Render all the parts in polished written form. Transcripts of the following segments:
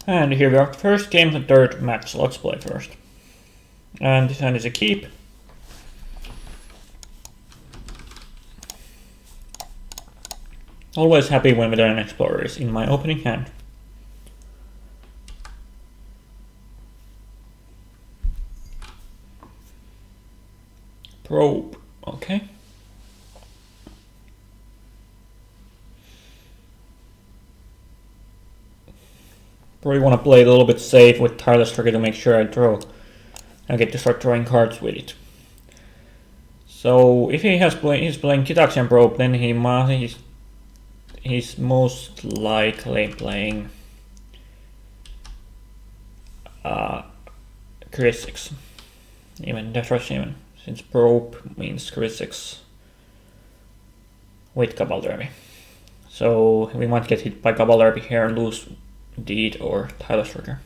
And here we are, first game, the third match. Let's play first. And this hand is a keep. Always happy when Veteran Explorer is in my opening hand. Probe, okay. Probably want to play a little bit safe with Tireless Trigger to make sure I draw. I get to start drawing cards with it. So if he's playing Kitaxian Probe, then he's most likely playing Chris-6. Even Death Rush even, since Probe means Chris-6 with Cabal Derby. So we might get hit by Cabal Derby here and lose Deed or Tireless Trigger.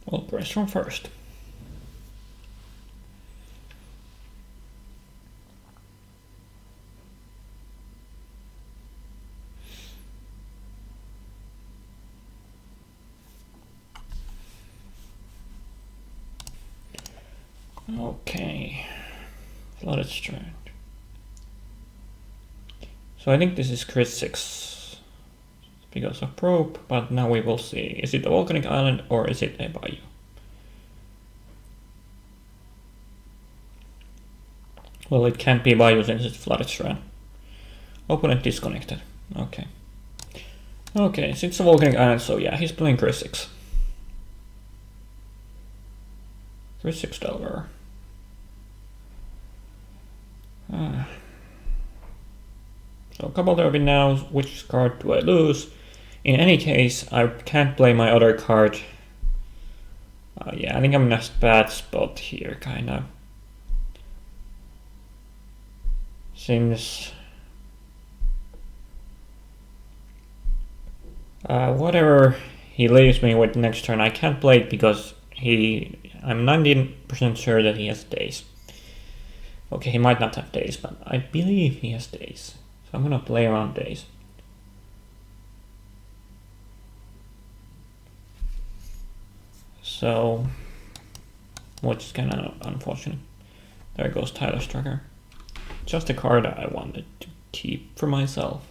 We'll brainstorm first. Okay, Flooded Strand. So I think this is Chris-6 because of Probe, but now we will see. Is it a volcanic island or is it a bayou? Well, it can't be bayou since it's Flooded Strand. Opponent disconnected. Okay. Okay, so it's a volcanic island, so yeah, he's playing Chris-6. Chris-6 Delver. So Cabal Derby now, which card do I lose? In any case, I can't play my other card. Yeah, I think I'm in a bad spot here, kinda. Since whatever he leaves me with next turn, I can't play it because I'm 19% sure that he has days. Okay, he might not have days, but I believe he has days. So I'm gonna play around days. So, which is kind of unfortunate. There goes Tireless Trigger. Just a card I wanted to keep for myself.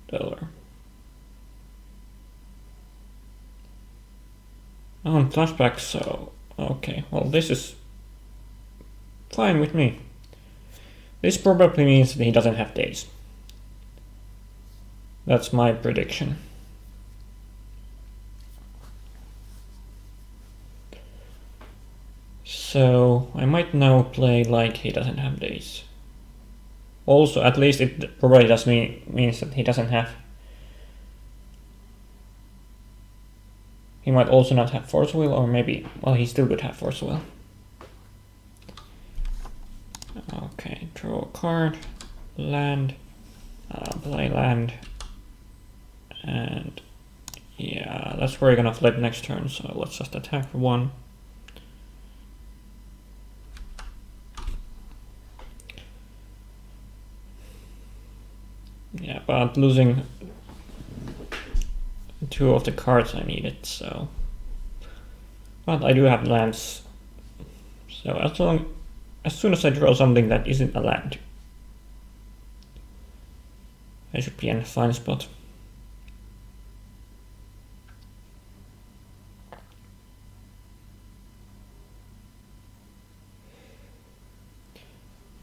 Delver. Oh, flashback, so okay, well this is fine with me. This probably means that he doesn't have days. That's my prediction. So I might now play like he doesn't have days. Also, at least it probably does means that he doesn't have. He might also not have Force Will, or maybe, well, he still could have Force Will. Okay, draw a card, land, play land, and yeah, that's where you're gonna flip next turn, so let's just attack for 1. Yeah, but losing 2 of the cards I needed, so. But I do have lands, so as soon as I draw something that isn't a land, I should be in a fine spot.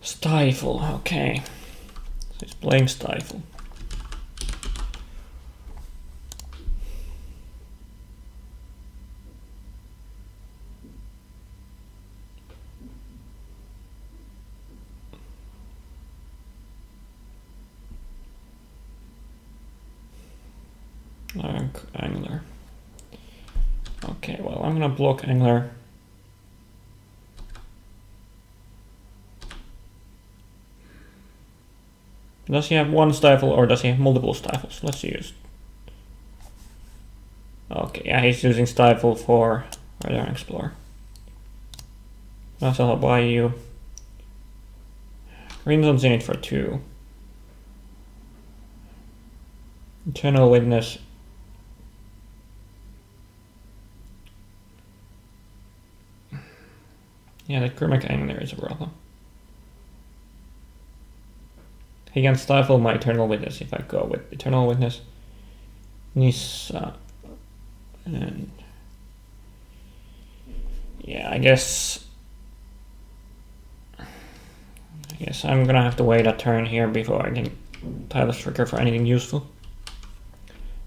Stifle, okay. So he's playing Stifle. Angler. Okay, well, I'm gonna block Angler. Does he have one stifle or does he have multiple stifles? Let's use. Okay, yeah, he's using stifle for Radar Explorer. That's all by you. Greenzone's in it for 2. Eternal Witness. Yeah, the Grimmack Angler is a problem. He can stifle my Eternal Witness if I go with Eternal Witness. Nissa. And yeah, I guess I'm gonna have to wait a turn here before I can tie the trigger for anything useful.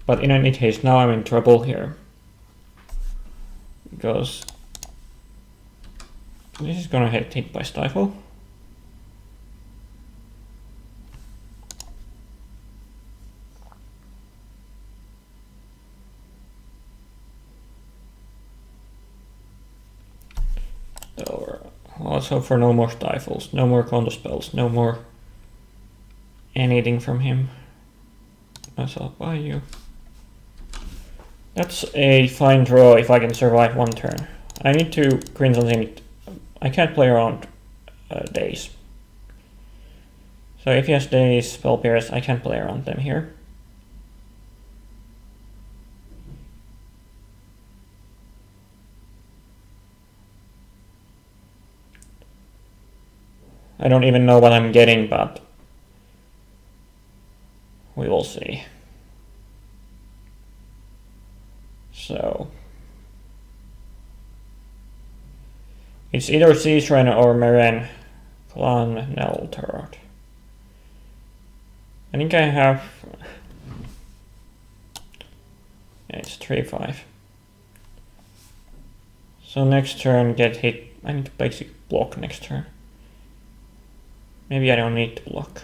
But in any case, now I'm in trouble here. Because this is gonna get hit by Stifle. Also for no more Stifles, no more counter spells, no more anything from him. That's all by you. That's a fine draw if I can survive one turn. I need to green something. I can't play around days. So if he has days, spell pairs, I can't play around them here. I don't even know what I'm getting, but we will see. So it's either Sea Shrine or Meren Clan Nelturd. I think I have. Yeah, it's 3-5. So next turn get hit. I need to basically block next turn. Maybe I don't need to block.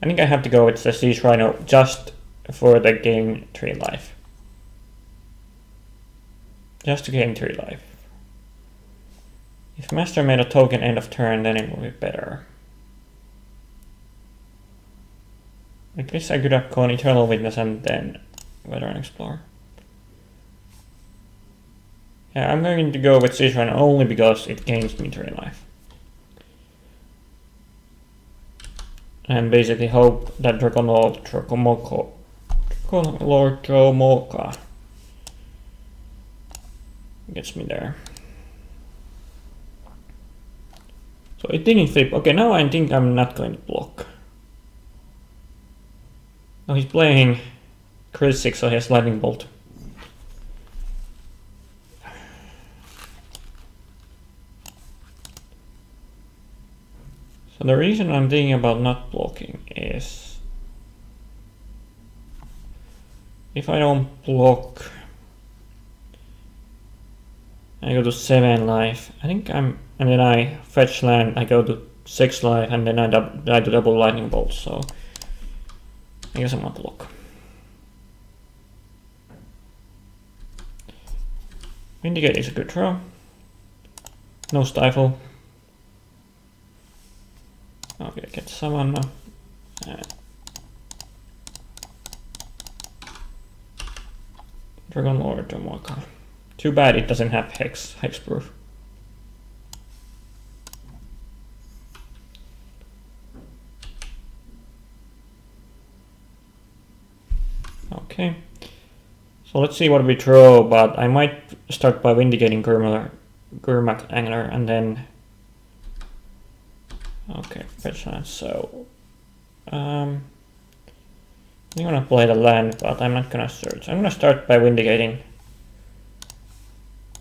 I think I have to go with the Sea Shrine just for the gain 3 life. Just to gain 3 life. If Master made a token end of turn, then it would be better. I guess I could have gone Eternal Witness and then Veteran Explorer. Yeah, I'm going to go with Sea Shrine only because it gains me 3 life. And basically hope that Dragon Lord Dromoka gets me there. So it didn't flip. Okay, now I think I'm not going to block. Now he's playing Chris 6, so he has Lightning Bolt. So the reason I'm thinking about not blocking is if I don't block, I go to 7 life. I think and then I fetch land, I go to 6 life, and then I do double Lightning Bolt, so I guess I'm not block. Vindicate is a good draw. No Stifle. Okay, get Savannah. Dragon Lord Dromoka. Too bad it doesn't have hexproof. Okay. So let's see what we draw, but I might start by Vindicating Gurmak Angler and then. Okay, fetch land. So I'm gonna play the land, but I'm not gonna search. I'm gonna start by Vindicating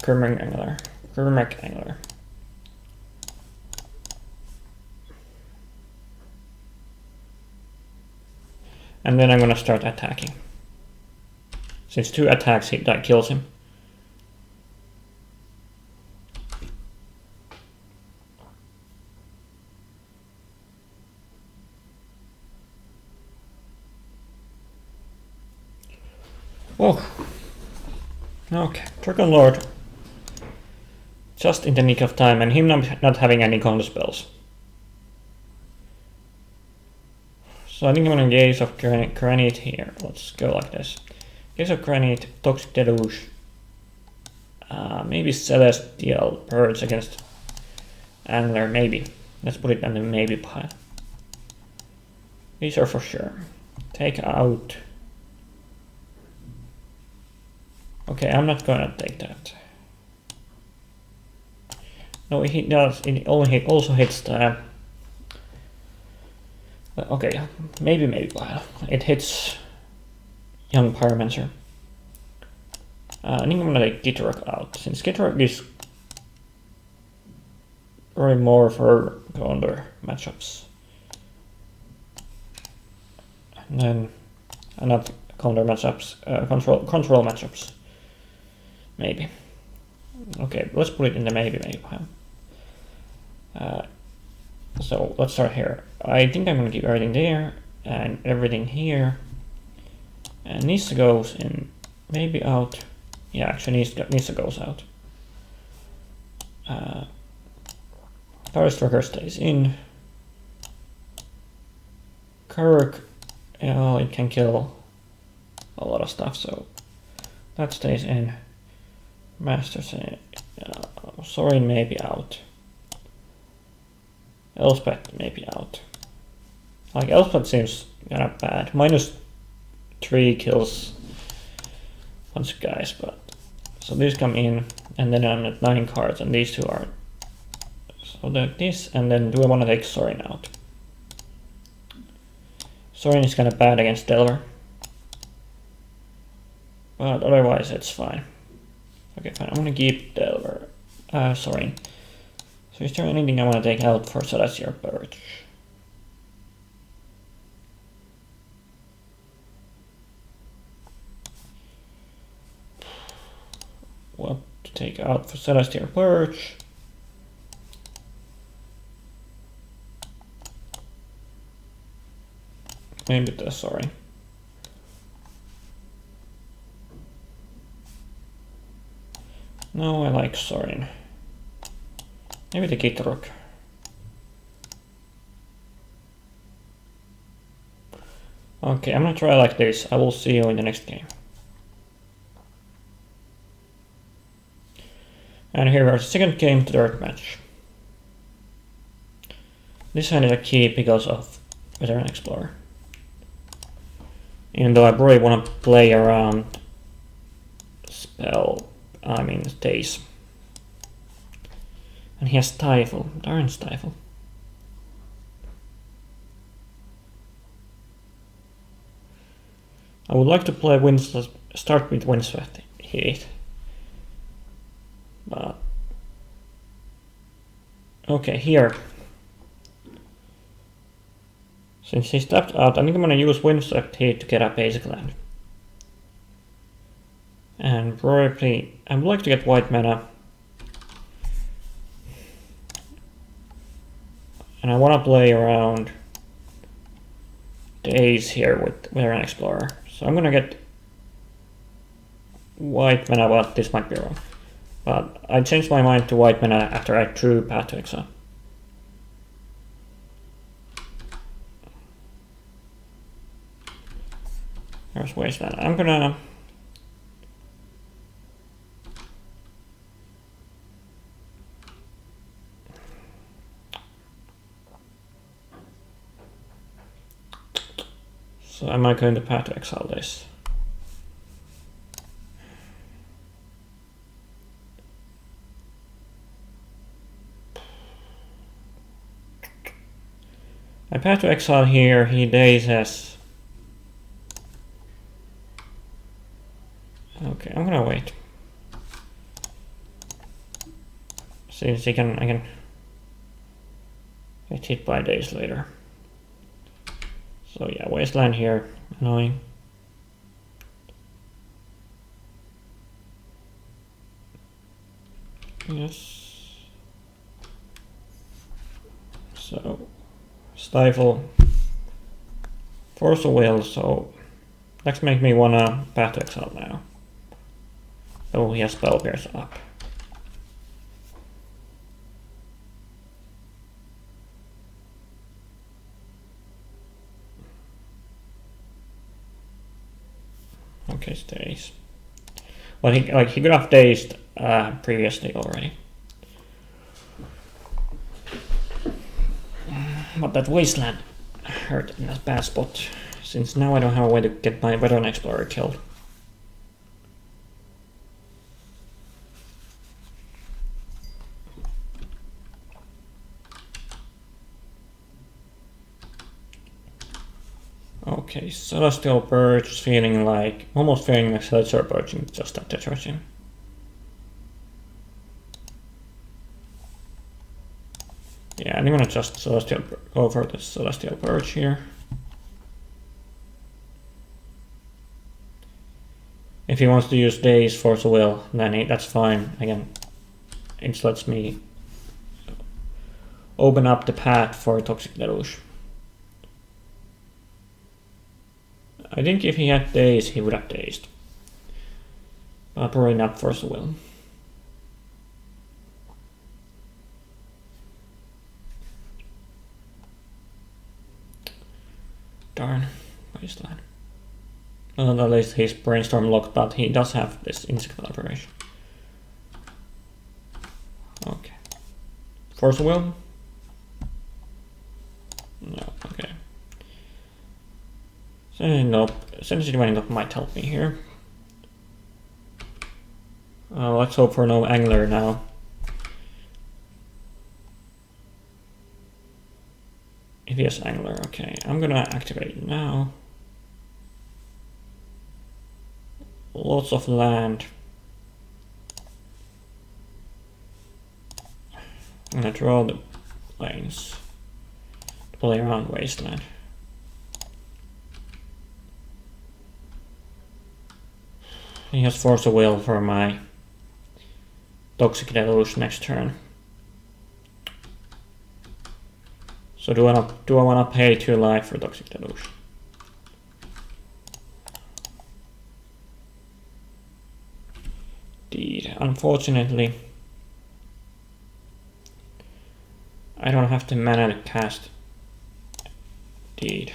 Gurmak Angler. And then I'm gonna start attacking. Since 2 attacks that kills him. Oh, okay, Dragon Lord. Just in the nick of time, and him not having any counter spells. So I think I'm gonna Gaze of Granite here. Let's go like this. Gaze of Granite, Toxic Deluge. Maybe Celestial Purge against Angler, maybe. Let's put it on the maybe pile. These are for sure. Take out. Okay, I'm not gonna take that. No, he does. It only also hits the. Okay, maybe pile. It hits Young Pyromancer. I think I'm gonna take Gitrog out, since Gitrog is very more for counter matchups. And then, not counter matchups, control matchups. Maybe. Okay, let's put it in the maybe pile. So let's start here. I think I'm gonna keep everything there, and everything here. And Nissa goes in, maybe out. Yeah, actually Nissa goes out. Firestriker stays in. Kirk, well, it can kill a lot of stuff, so that stays in. Masters in. Sorin maybe out. Elspeth maybe out. Like, Elspeth seems kind of bad. -3 kills bunch of guys, but so these come in, and then I'm at 9 cards, and these two are. So this, and then do I want to take Sorin out? Sorin is kind of bad against Delver, but otherwise it's fine. Okay, fine. I'm gonna keep Delver. Sorin. So is there anything I want to take out for Celestial Purge? What to take out for Celestial Purge? Maybe the Sorin. No, I like Sorin. Maybe the Gitrog. Okay, I'm gonna try like this. I will see you in the next game. And here are the second game, third match. This hand is a key because of Veteran Explorer. Even though I probably want to play around Days. And he has Stifle, darn Stifle. I would like to play start with Windswept Heat. But okay, here. Since he stepped out, I think I'm gonna use Windswept Heat to get a basic land. And probably I would like to get white mana. And I wanna play around Days here with Veteran Explorer. So I'm gonna get white mana, but this might be wrong. But I changed my mind to white mana after I drew Path to Exile. There's Wasteland. I'm gonna so am I going to Path to Exile this? I Path to Exile here, he dazes. Okay, I'm gonna wait. Since I can get hit by Days later. So yeah, Wasteland here, annoying. Yes. So Stifle, Force of Will, so let's make me wanna Path to Exile now. Oh, he has Spell Pierce up. Okay, stays. Well, he could have dazed previously already. But that wasteland hurt in a bad spot, since now I don't have a way to get my veteran explorer killed. Okay, Celestial Purge feeling like, almost feeling like Celestial Purging just at Detracing. Yeah, I'm gonna just go for the Celestial Purge here. If he wants to use Daze Force of Will, then that's fine. Again, it lets me open up the path for Toxic Deluge. I think if he had Daze, he would have dazed. But probably not Force of Will. Darn, Wasteland. Well, at least he's Brainstorm locked, but he does have this Insect Collaboration. Okay. Force of Will? No, okay. Sensitive Winding Up might help me here. Let's hope for no Angler now. If he has Angler, okay. I'm gonna activate now. Lots of land. I'm gonna draw the planes to play around Wasteland. He has Force of Will for my Toxic Deluge next turn. So do I wanna pay 2 life for Toxic Deluge? Indeed. Unfortunately, I don't have the mana to cast Deed.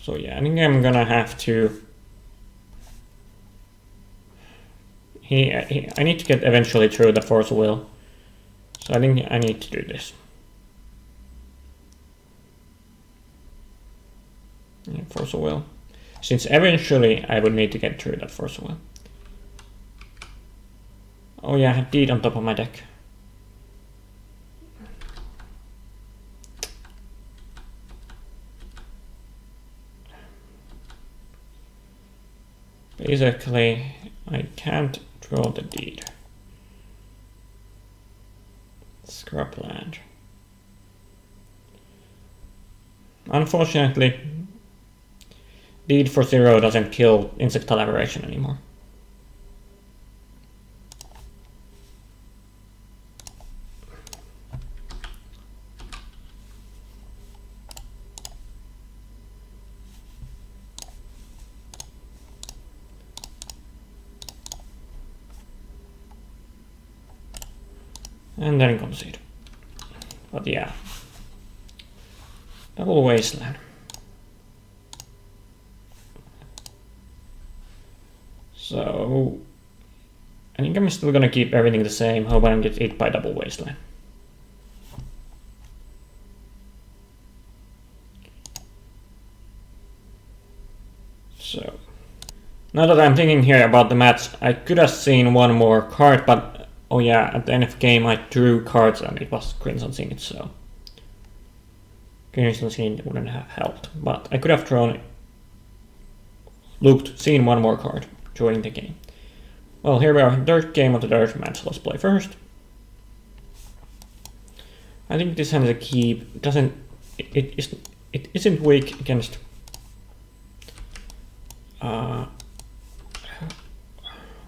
So yeah, I think I'm gonna have to. I need to get eventually through the Force of Will. So I think I need to do this. Yeah, Force of Will. Since eventually I would need to get through that Force of Will. Oh yeah, I had Deed on top of my deck. Basically, I can't draw the Deed. Scrubland. Unfortunately, Deed for 0 doesn't kill Insect Collaboration anymore. And then concede. But yeah. Double Wasteland. So I think I'm still gonna keep everything the same, hope I don't get hit by Double Wasteland. So now that I'm thinking here about the match, I could have seen one more card, but oh yeah, at the end of the game I drew cards and it was Crimson Zenith, so Crimson Zenith wouldn't have helped. But I could have seen one more card during the game. Well, here we are, third game of the third match. Let's play first. I think this hand is a keep. It isn't weak against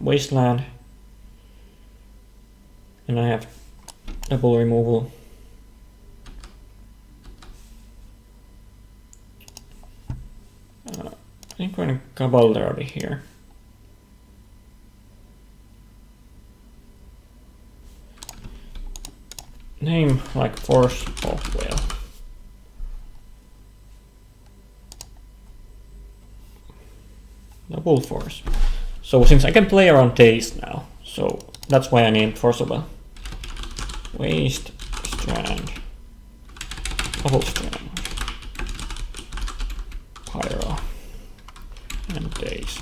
Wasteland. And I have double removal. I think we're gonna Cabal Derby here. name like Force of Will. Double Force. So since I can play around days now, so that's why I named Force of Will. Waste Strand. Double Strand. Pyro. And days.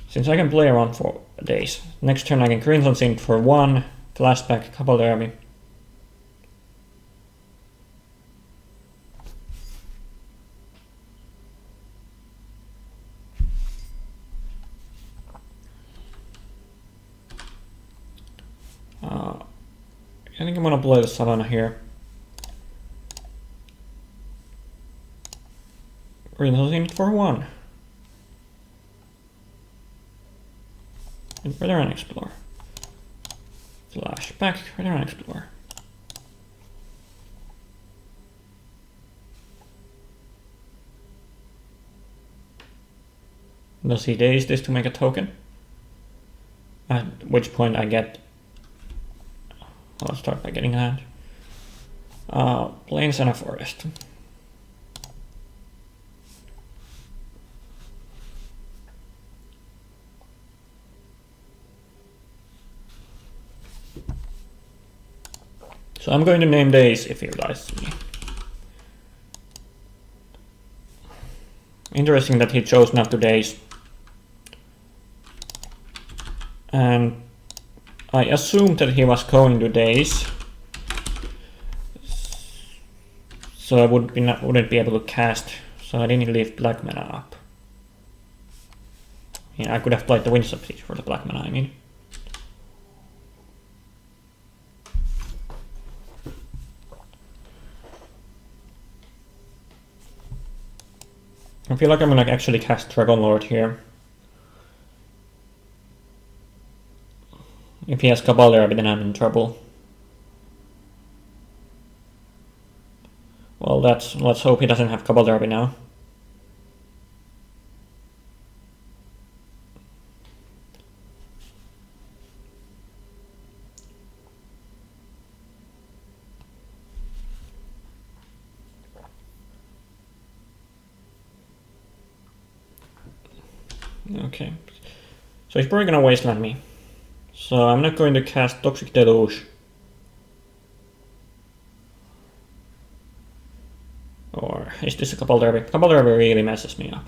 Since I can play around for days, next turn I can Crimson Synth for 1, flashback, Cabal Derby. I think I'm gonna play the Savannah here. Crimson Synth for 1. And Veteran Explorer. Flashback, Veteran Explorer. Does he daze this to make a token? At which point I get... I'll start by getting that. Plains and a Forest. So I'm going to name days if he dies to me. Interesting that he chose not to daze. And I assumed that he was going to daze. So I wouldn't be able to cast, so I didn't leave black mana up. Yeah, I could have played the Wind Subsiege for the black mana, I mean. I feel like I'm gonna actually cast Dragon Lord here. If he has Cabal Derby, then I'm in trouble. Well, let's hope he doesn't have Cabal Derby now. Okay, so he's probably gonna wasteland me. So I'm not going to cast Toxic Deluge. Or is this a Cabal Derby? Cabal Derby really messes me up.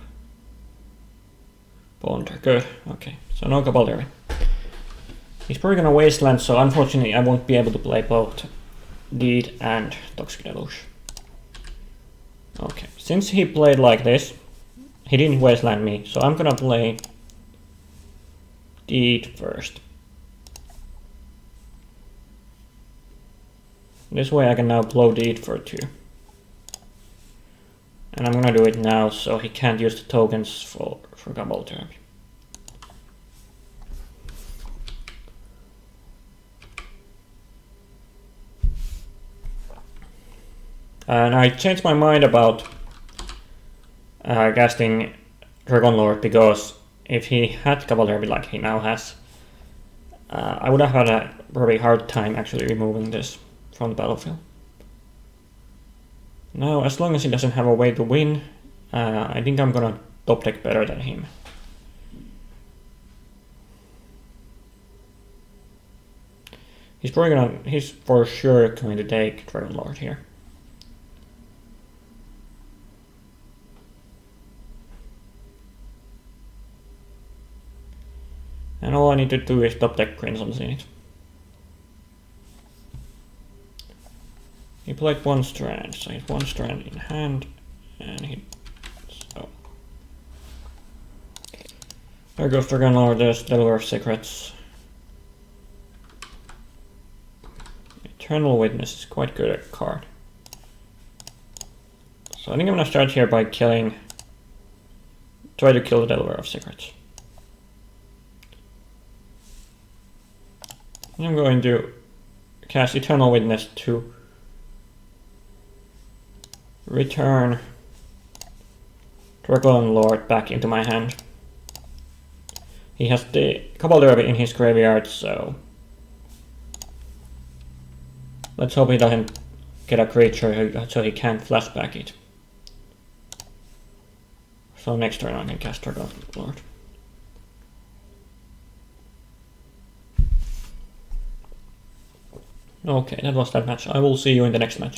Ponder, good. Okay, so no Cabal Derby. He's probably gonna wasteland, so unfortunately I won't be able to play both Deed and Toxic Deluge. Okay, since he played like this, he didn't wasteland me, so I'm gonna play Deed first. This way I can now blow Deed for 2. And I'm gonna do it now, so he can't use the tokens for Cabal Derby. And I changed my mind about casting Dragon Lord, because if he had Cabal Derby like he now has, I would have had a very hard time actually removing this from the battlefield. Now, as long as he doesn't have a way to win, I think I'm gonna top deck better than him. He's for sure going to take Dragon Lord here. And all I need to do is top deck Crimson Zenith. He played 1 strand, so he's 1 strand in hand, and he... so... There goes Dragon Lord, there's Delver of Secrets. Eternal Witness is quite good at card. So I think I'm gonna start here by killing... try to kill the Delver of Secrets. I'm going to cast Eternal Witness to return Dragon Lord back into my hand. He has the Cabal Derby in his graveyard, so Let's hope he doesn't get a creature so he can't flashback it. So next turn I can cast Dark Lord. Okay, that was that match. I will see you in the next match.